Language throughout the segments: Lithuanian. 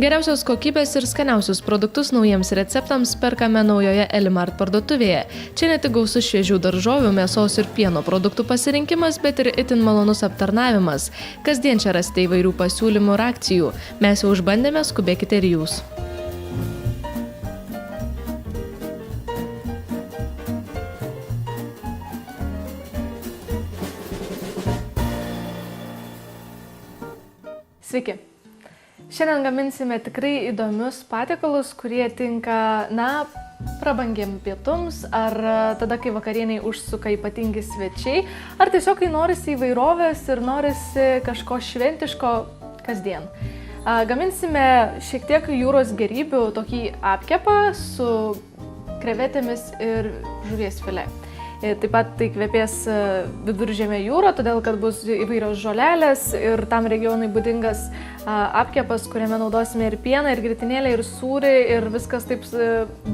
Geriausios kokybės ir skaniausius produktus naujiems receptams perkame naujoje Elimart parduotuvėje. Čia ne tik gausus šviežių daržovių, mėsos ir pieno produktų pasirinkimas, bet ir itin malonus aptarnavimas. Kasdien čia rasite įvairių pasiūlymų ir akcijų. Mes jau išbandėme, skubėkite ir jūs. Sveiki! Šiandien gaminsime tikrai įdomius patiekalus, kurie tinka, prabangiam pietums, ar tada, kai vakarieniai užsuka ypatingi svečiai, ar tiesiog, kai norisi įvairovės ir norisi kažko šventiško kasdien. Gaminsime šiek tiek jūros gėrybių tokį apkepą su krevetėmis ir žuvies filė. Taip pat tai kvepės Viduržemio jūra, todėl kad bus įvairios žolelės ir tam regionui būdingas apkepas, kuriame naudosime ir pieną, ir grietinėlę, ir sūrį, ir viskas taip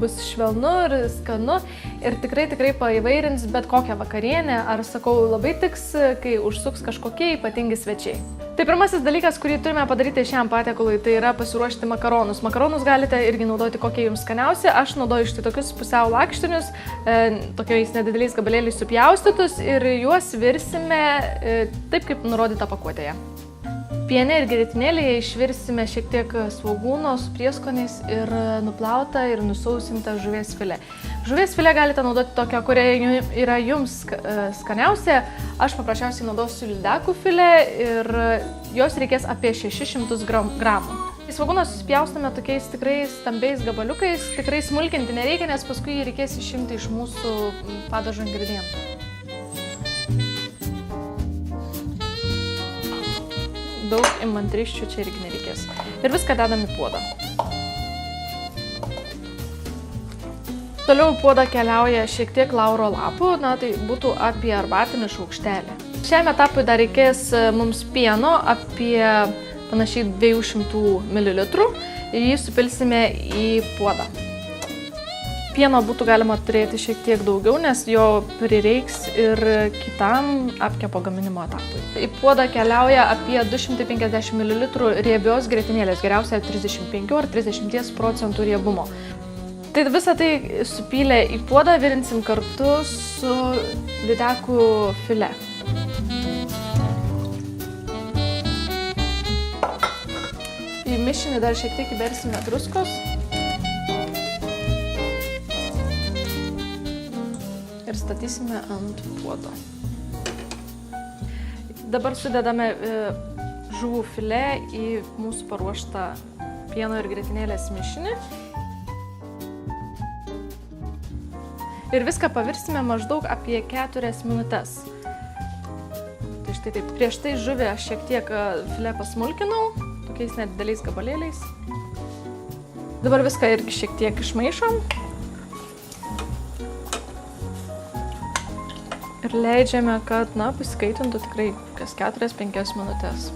bus švelnu ir skanu ir tikrai paįvairins bet kokią vakarienę, ar sakau, labai tiks, kai užsuks kažkokie ypatingi svečiai. Tai pirmasis dalykas, kurį turime padaryti šiam patiekalui, tai yra pasiruošti makaronus. Makaronus galite irgi naudoti kokie jums skaniausi. Aš naudoju štai tokius pusiau lakštinius, tokiais nedideliais gabalėliais supjaustytus ir juos virsime taip, kaip nurodyta pakuotėje. Piene ir grietinėlėje išvirsime šiek tiek svogūno su prieskoniais ir nuplautą ir nusausintą žuvies filė. Žuvies filė galite naudoti tokią, kuria yra jums skaniausia. Aš paprasčiausiai naudosiu lydekų filė ir jos reikės apie 600 gramų. Svogūną susipjaustome tokiais tikrai stambiais gabaliukais, tikrai smulkinti nereikia, nes paskui jį reikės išimti iš mūsų padažo ingredientų. Daug įmantriščių čia irgi nereikės. Ir viską dedam į puodą. Toliau į puodą keliauja šiek tiek lauro lapų, tai būtų apie arbatinį šaukštelį. Šiam etapui dar reikės mums pieno apie panašiai 200 ml ir jį supilsime į puodą. Pieno būtų galima turėti šiek tiek daugiau, nes jo prireiks ir kitam apkepo gaminimo etapui. Į puodą keliauja apie 250 ml riebios grietinėlės, geriausia 35 ar 30% riebumo. Tai visą tai supylę į puodą virinsim kartu su lydekų filė. Į mišinį dar šiek tiek įbersime druskos. Ir statysime ant puodo. Dabar sudedame žuvų filė į mūsų paruoštą pieno ir grietinėlės mišinį. Ir viską pavirsime maždaug apie 4 minutes. Tai štai taip. Prieš tai žuvį aš šiek tiek filė pasmulkinau, tokiais nedideliais gabalėliais. Dabar viską irgi šiek tiek išmaišom. Ir leidžiame, kad pasikaitintų tikrai kas 4-5 minutės.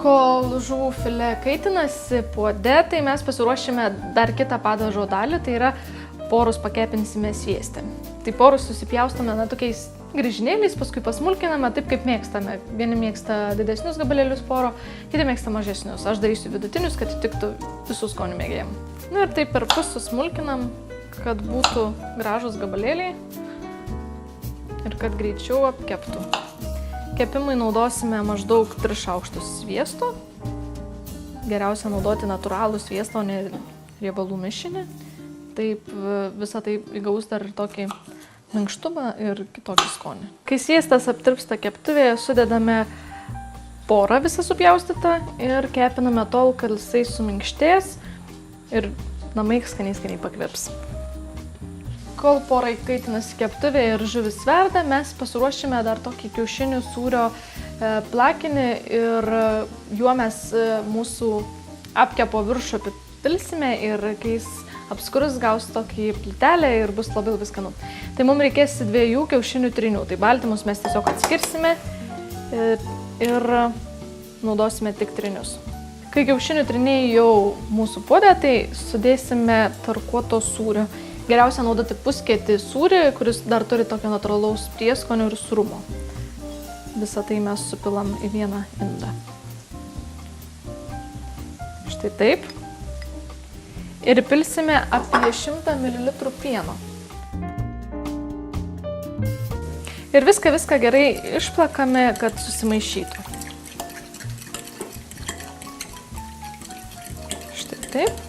Kol žuvų filė kaitinasi puode, tai mes pasiruošime dar kitą padažo dalį, tai yra porus pakepinsime sviesti. Tai porus susipjaustome tokiais grįžinėliais, paskui pasmulkiname taip, kaip mėgstame. Vieni mėgsta didesnius gabalėlius poro, kiti mėgsta mažesnius. Aš darysiu vidutinius, kad tiktų visų skonių mėgėjam. Ir taip per pus susmulkinam, kad būtų gražūs gabalėliai. Ir kad greičiau apkeptų. Kepimui naudosime maždaug 3 šaukštus sviesto. Geriausia naudoti natūralų sviestą, o ne riebalų mišinį. Taip visą tai įgaus dar tokį minkštumą ir kitokį skonį. Kai sviestas aptirpsta keptuvėje, sudedame porą visą supjaustytą ir kepiname tol, kad jisai suminkštės ir namai skaniai pakveps. Kol pora įkaitinasi keptuvėje ir žuvis verda, mes pasiruošime dar tokį kiaušinių sūrio plakinį ir juo mes mūsų apkepo viršų apipilsime ir kai jis apskurus gaus tokį plytelę ir bus labai skanu. Tai mums reikės 2 kiaušinių trynių, tai baltymus mes tiesiog atskirsime ir naudosime tik trynius. Kai kiaušinių tryniai jau mūsų puode, tai sudėsime tarkuoto sūrio. Geriausia naudoti pusketį sūrį, kuris dar turi tokio natūralaus prieskonio ir sūrumo. Visą tai mes supilam į vieną indą. Štai taip. ir įpilsime apie 100 ml pieno. Ir viską gerai išplakame, kad susimaišytų. Štai taip.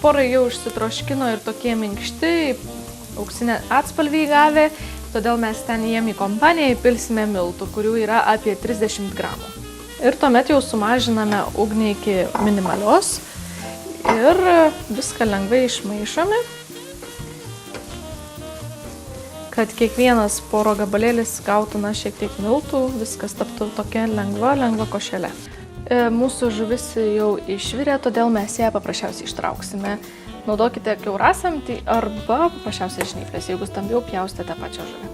Porai jau išsitroškino ir tokie minkšti, auksinę atspalvį įgavę, todėl mes ten jiem į kompaniją įpilsime miltų, kurių yra apie 30 gramų. Ir tuomet jau sumažiname ugnį iki minimalios ir viską lengvai išmaišome, kad kiekvienas poro gabalėlis gautų šiek tiek miltų, viskas taptų tokia lengva košelė. Mūsų žuvis jau išvirė, todėl mes ją paprasčiausiai ištrauksime. Naudokite kiaurasamtį arba paprasčiausiai žnyplės, jeigu stambiau pjaustate pačią žuvį.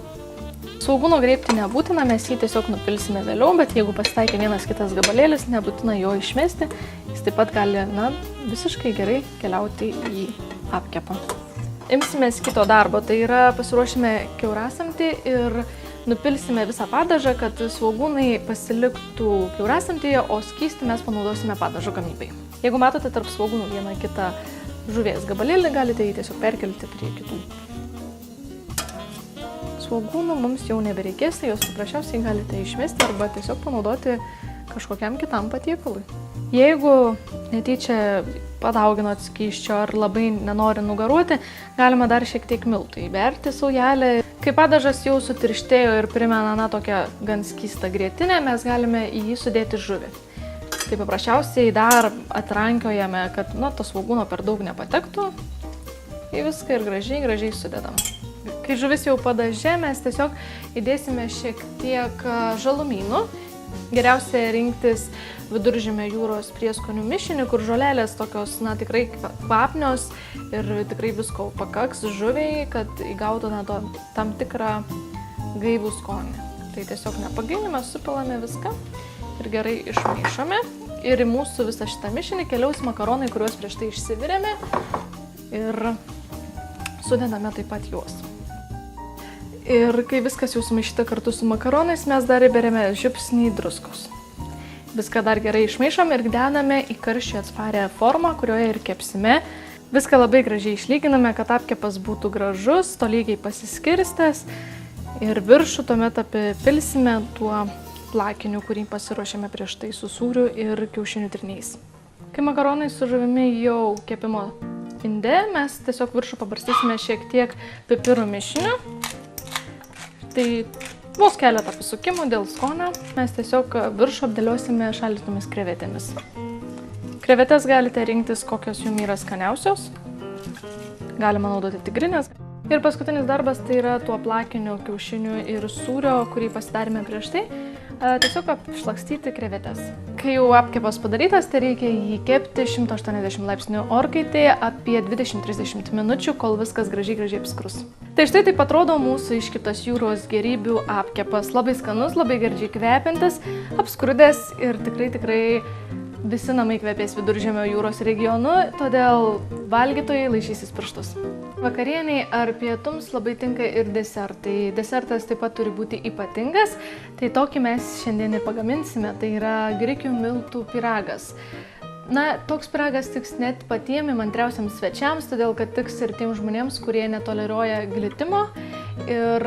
Svogūno grėbti nebūtina, mes jį tiesiog nupilsime vėliau, bet jeigu pasitaikė vienas kitas gabalėlis, nebūtina jo išmesti, jis taip pat gali visiškai gerai keliauti į apkepą. Imsimės kito darbo, tai yra pasiruošime kiaurasamtį ir nupilsime visą padažą, kad svogūnai pasiliktų kiaurasamtyje, o skystį mes panaudosime padažo gamybai. Jeigu matote tarp svogūnų vieną kitą žuvies gabalėlį, galite jį tiesiog perkelti prie kitų. Svogūnų mums jau nebereikės, tai jos paprasčiausiai galite išmesti arba tiesiog panaudoti kažkokiam kitam patiekalui. Jeigu netyčia padauginot skysčio ar labai nenori nugaruoti, galima dar šiek tiek miltų įberti saujelę. Kai padažas jau sutirštėjo ir primena tokią gan skystą grietinę, mes galime į jį sudėti žuvį. Tai paprasčiausiai dar atrankiojame, kad to svogūno per daug nepatektų. Į viską ir gražiai sudedam. Kai žuvis jau padaže, mes tiesiog įdėsime šiek tiek žalumynų. Geriausia rinktis Viduržemio jūros prieskonių mišinį, kur žolelės tokios, tikrai kvapnios ir tikrai visko pakaks žuviai, kad įgautų tam tikrą gaivų skonį. Tai tiesiog nepagailime, supilame viską ir gerai išmaišome. Ir į mūsų visą šitą mišinį keliaus makaronai, kuriuos prieš tai išsivirėme ir sudedame taip pat juos. Ir kai viskas jau sumaišyta kartu su makaronais, mes dar įberėme žiupsnį druskos. Viską dar gerai išmaišom ir dedame į karščiui atsparią formą, kurioje ir kepsime. Viską labai gražiai išlyginame, kad apkepas būtų gražus, tolygiai pasiskirstęs. Ir viršų tuomet apipilsime tuo plakiniu, kurį pasiruošėme prieš tai su sūriu ir kiaušinių triniais. Kai makaronai su žuvimi jau kepimo inde, mes tiesiog viršų pabarstysime šiek tiek pipirų mišiniu. Tai vos keletą pasukimų dėl skonio mes tiesiog viršų apdėliosime šaldytomis krevetėmis. Krevetės galite rinktis, kokios jums yra skaniausios. Galima naudoti tigrinės. Ir paskutinis darbas tai yra tuo plakiniu kiaušiniu ir sūrio, kurį pasidarėme prieš tai, tiesiog apšlakstyti krevetės. Kai jau apkepas padarytas, tai reikia jį kepti 180 laipsnių orkaitėje apie 20-30 minučių, kol viskas gražiai apskrus. Tai štai taip atrodo mūsų iškeptas jūros gėrybių apkepas. Labai skanus, labai gardžiai kvepiantis, apskrudęs ir tikrai visi namai kvepės Viduržemio jūros regionu, todėl valgytojai laižysis pirštus. Vakarieniai ar pietums labai tinka ir desertai. Desertas taip pat turi būti ypatingas, tai tokį mes šiandien ir pagaminsime, tai yra grikių miltų pyragas. Toks pyragas tiks net patiem įmantriausiams svečiams, todėl kad tiks ir tiem žmonėms, kurie netoleruoja glitimo. Ir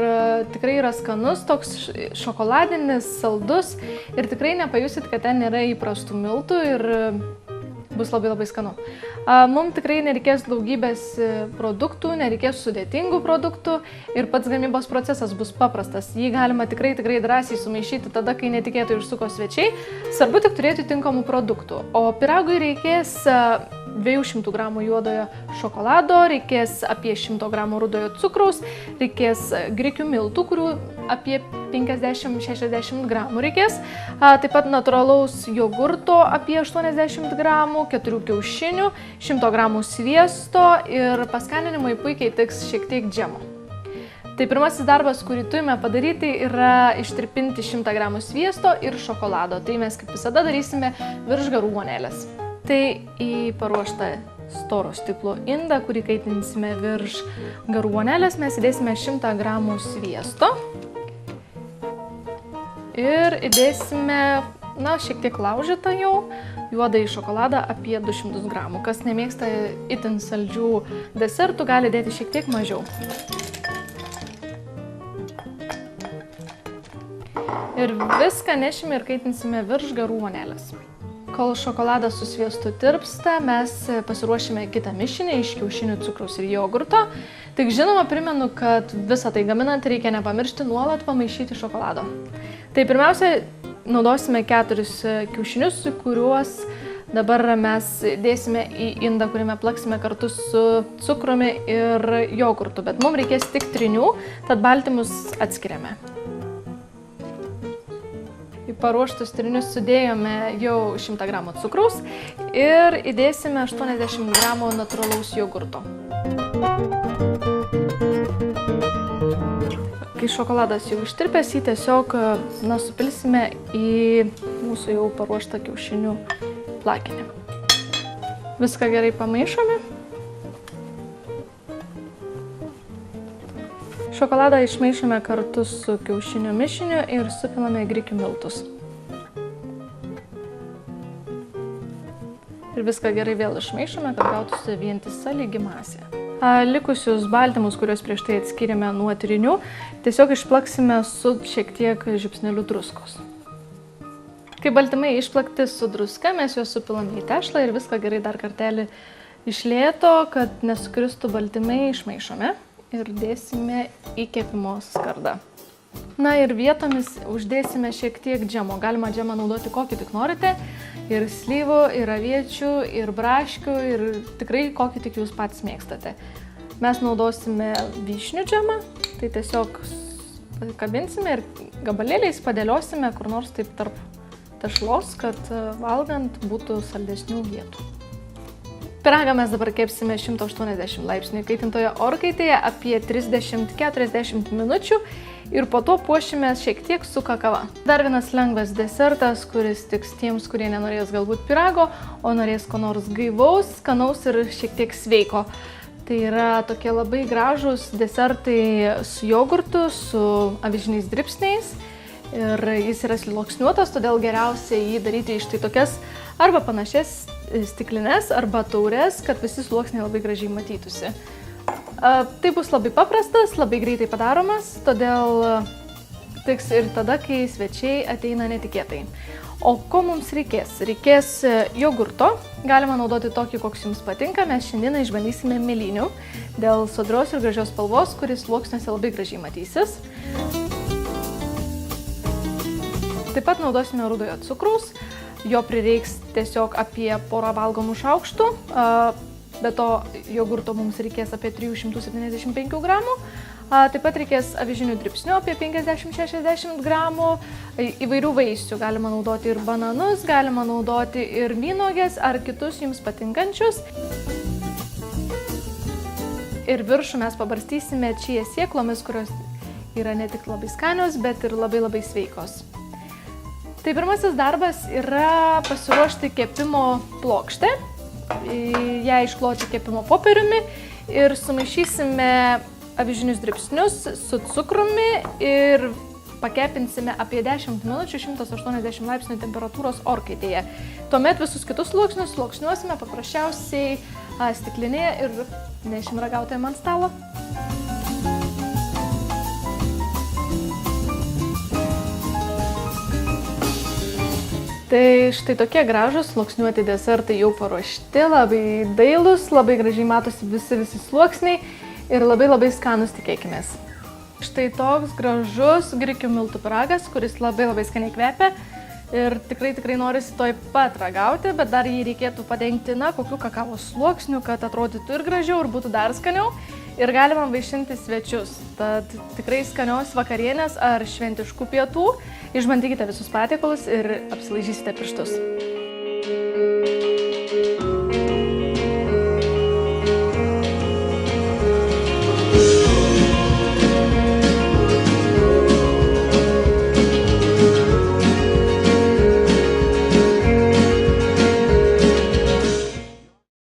tikrai yra skanus, toks šokoladinis, saldus ir tikrai nepajusit, kad ten nėra įprastų miltų ir bus labai skanu. Mums tikrai nereikės daugybės produktų, nereikės sudėtingų produktų ir pats gamybos procesas bus paprastas. Jį galima tikrai drąsiai sumaišyti tada, kai netikėtai užsuko svečiai. Svarbu tik turėti tinkamų produktų. O pyragui reikės 200 gramų juodojo šokolado, reikės apie 100 gramų rudojo cukraus, reikės grikių miltų, kurių apie 50-60 gramų reikės, taip pat natūralaus jogurto apie 80 gramų, 4 kiaušinių, 100 gramų sviesto ir paskaninimui puikiai tiks šiek tiek džemo. Tai pirmasis darbas, kurį turime padaryti, yra ištirpinti 100 gramų sviesto ir šokolado. Tai mes kaip visada darysime virš garuonėlės. Tai į paruoštą storo stiklo indą, kurį kaitinsime virš garuonėlės, mes įdėsime 100 gramų sviesto ir įdėsime šiek tiek laužytą jau, juodąjį šokoladą apie 200 gramų. Kas nemėgsta itin saldžių desertų, gali dėti šiek tiek mažiau. Ir viską nešime ir kaitinsime virš garų vonelės. Kol šokoladas su sviestu tirpsta, mes pasiruošime kitą mišinį iš kiaušinių, cukraus ir jogurto. Tik žinoma, primenu, kad visą tai gaminant reikia nepamiršti nuolat pamaišyti šokolado. Tai pirmiausia, naudosime 4 kiaušinius, kuriuos dabar mes dėsime į indą, kuriame plaksime kartu su cukrumi ir jogurtu. Bet mums reikės tik 3, tad baltymus atskiriame. Į paruoštus trinius sudėjome jau 100 gramų cukraus ir įdėsime 80 gramų natūralaus jogurto. Kai šokoladas jau ištirpęs, jį tiesiog supilsime į mūsų jau paruoštą kiaušinių plakinį. Viską gerai pamaišome. Šokoladą išmaišome kartu su kiaušinių mišiniu ir supilame grikių miltus. Ir viską gerai vėl išmaišome, kad gautųsi vientisa lygi masė. Likusius baltymus, kuriuos prieš tai atskyrėme nuo trinių, tiesiog išplaksime su šiek tiek žiupsneliu druskos. Kai baltymai išplakti su druska, mes juos supilame į tešlą ir viską gerai dar kartelį iš lėto, kad nesukristų baltymai, išmaišome. Ir dėsime į kepimo skardą. Ir vietomis uždėsime šiek tiek džemo. Galima džemą naudoti kokį tik norite. Ir slyvų, ir aviečių, ir braškių, ir tikrai kokį tik jūs patys mėgstate. Mes naudosime vyšnių džemą. Tai tiesiog kabinsime ir gabalėliais padėliosime kur nors taip tarp tešlos, kad valgant būtų saldesnių vietų. Pyragą mes dabar kepsime 180 laipsnių kaitintoje orkaitėje apie 30-40 minučių ir po to puošime šiek tiek su kakava. Dar vienas lengvas desertas, kuris tiks tiems, kurie nenorės galbūt pyrago, o norės ko nors gaivaus, skanaus ir šiek tiek sveiko. Tai yra tokie labai gražūs desertai su jogurtu, su avižiniais dribsniais. Ir jis yra sluoksniuotas, todėl geriausia jį daryti iš tai tokias arba panašias stiklines arba taures, kad visi sluoksniai labai gražiai matytųsi. Tai bus labai paprastas, labai greitai padaromas, todėl tiks ir tada, kai svečiai ateina netikėtai. O ko mums reikės? Reikės jogurto, galima naudoti tokį, koks jums patinka, mes šiandieną išbandysime mėlynių dėl sodrios ir gražios spalvos, kuris sluoksniuose labai gražiai matysis. Taip pat naudosime rudojo cukraus. Jo prireiks tiesiog apie porą valgomų šaukštų, be to jogurto mums reikės apie 375 gramų. Taip pat reikės avižinių dribsnių apie 50-60 gramų, įvairių vaisių. Galima naudoti ir bananus, galima naudoti ir vynuoges ar kitus jums patinkančius. Ir viršų mes pabarstysime čia sėklomis, kurios yra ne tik labai skanios, bet ir labai sveikos. Tai pirmasis darbas yra pasiruošti kepimo plokštę, ją iškloti kepimo popieriumi ir sumaišysime avižinius dribsnius su cukrumi ir pakepinsime apie 10 minučių 180 laipsnių temperatūros orkaitėje. Tuomet visus kitus sluoksnius sluoksniuosime paprasčiausiai stiklinėje ir nešim ragautojam ant stalo. Tai štai tokie gražūs sluoksniuoti desertai jau paruošti, labai dailūs, labai gražiai matosi visi sluoksniai ir labai skanus, tikėkimės. Štai toks gražus grikių miltų pyragas, kuris labai skaniai kvepia ir tikrai norisi toj pat ragauti, bet dar jį reikėtų padengti, kokiu kakavos sluoksniu, kad atrodytų ir gražiau ir būtų dar skaniau. Ir galima vaišinti svečius. Tad tikrai skanios vakarienės ar šventiškų pietų. Išbandykite visus patiekalus ir apsilaižysite pirštus.